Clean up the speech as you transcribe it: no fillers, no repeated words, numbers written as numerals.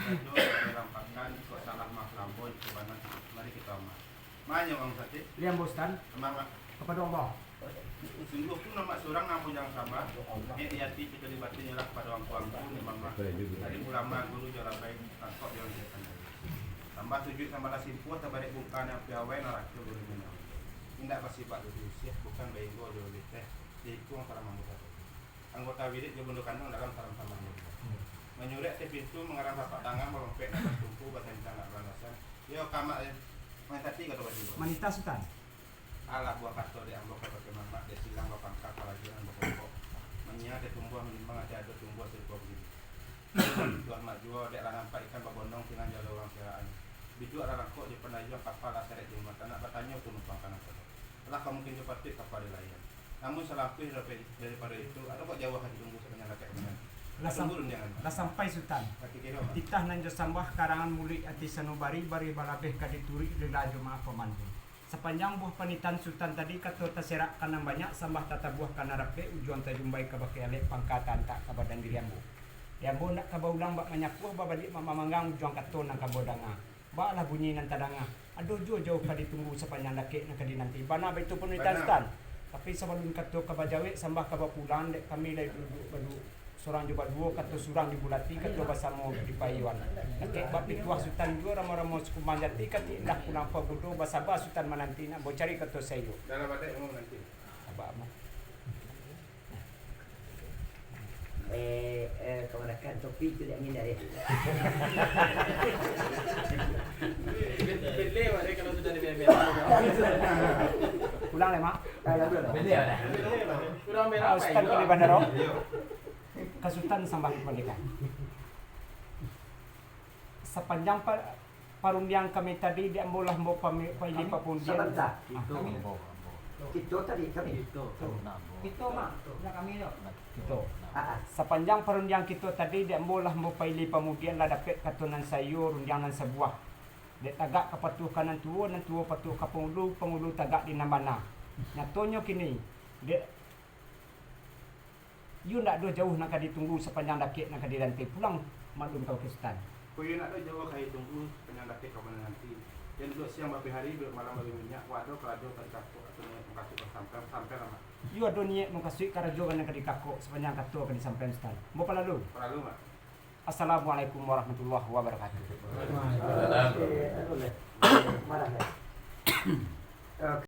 karajo dirampakkan kok salah maklabon kebanan mari kita amat. Manya orang sate. Liam Bostan Semangat. kepada Allah. Sungguh pun nama seorang ngampun yang sama. Yati kita dibatinya lah pada orang tuangku ni mama. Dari ulama guru jalan baik kok dia orang tambah sujud sama lah simpuh terbalik bukan yang piawai narak ke guru mina. Tidak pasti pak dulu sih bukan baik gua dulu teh. Itu yang salah mampu. Anggota wirid dia bentuk kandang dalam salam sama menyurik ke pintu mengarah tapak tangan melompet atas tumpu bahasa tangan banasan. Yo kamak main tadi kata baju. Manita Sultan. Alah buah kato di ambok pakai mamak de silang bapak kakak lagi ambok. Menya de tumbuh menimbang ada tumbuh serba begini. Tuan mak jual dek lah nampak ikan babondong dengan jalur orang kiraan. Biju ada rangkok di penajuan kapal aseret di rumah tanah bertanya penumpang kanan kota. Telah kamu mungkin cepat kapal di layar. Namun selapih daripada itu ada kok jauh hati tunggu sebenarnya kayak benar. Lah sampai Sultan. Titah nanjo sambah karangan mulik ati sanubari bari balabeh kadituri lelajo maaf pemandu. Sepanjang buah panitan Sultan tadi kato taserak kana banyak sambah tata buah kana rape ujuan tajumbai ka bake alek pangkatan tak kabadan diri ambo. Yambo nak kabaulang bak manyakuh babalik mamamanggang ujuan kato nang kabodanga. Ba lah bunyi nan tadanga. Aduh jauh kaditunggu sepanjang laki nak kadinanti. Bana itu panitan Sultan. Tapi sebelum kato kabajawe sambah kabapulan dek kami dari duduk badu seorang juga dua kata surang di bulati kata bahasa mau di payuan. Nakek bab pituah Sultan dua ramo-ramo suku manjati kati dah pulang pa budo bahasa bah Sultan mananti nak bo cari kata sayo. Dalam ada yang nanti. Apa mah? Kemudakan topi itu yang hindari. Beli mana kalau sudah di BBM. Pulang le mak. Beli mana? Kurang merah. Sultan di bandara. Kasutan sambah kemerdekaan. Sepanjang parundian kami tadi dia mulah mau pilih papundian. Sebentar. Itu tadi kami. Itu mak, nak kami lo. Itu. Sepanjang perundian kita tadi dia mulah mau pilih pamudian lah dapat katunan sayur rundianan sebuah. Dia tagak kepatuh kanan tua dan tua patuh ke pengulu tagak di namana. Nyatonya kini dia you nak do jauh nak ditunggu sepanjang dakik nak dirantai pulang maklum kau Kristan. Kau you nak do jauh kai tunggu sepanjang dakik kau mana nanti. Dan duduk siang berapa hari duduk malam bagi minyak. Waduh kalau tadi kapuk atau kasih sampai lama. You ado niat mengkasih karajo kan nak dikakok sepanjang katu akan disampaikan Kristan. Mau pelalu? Pelalu mak. Assalamualaikum warahmatullahi wabarakatuh. Marah.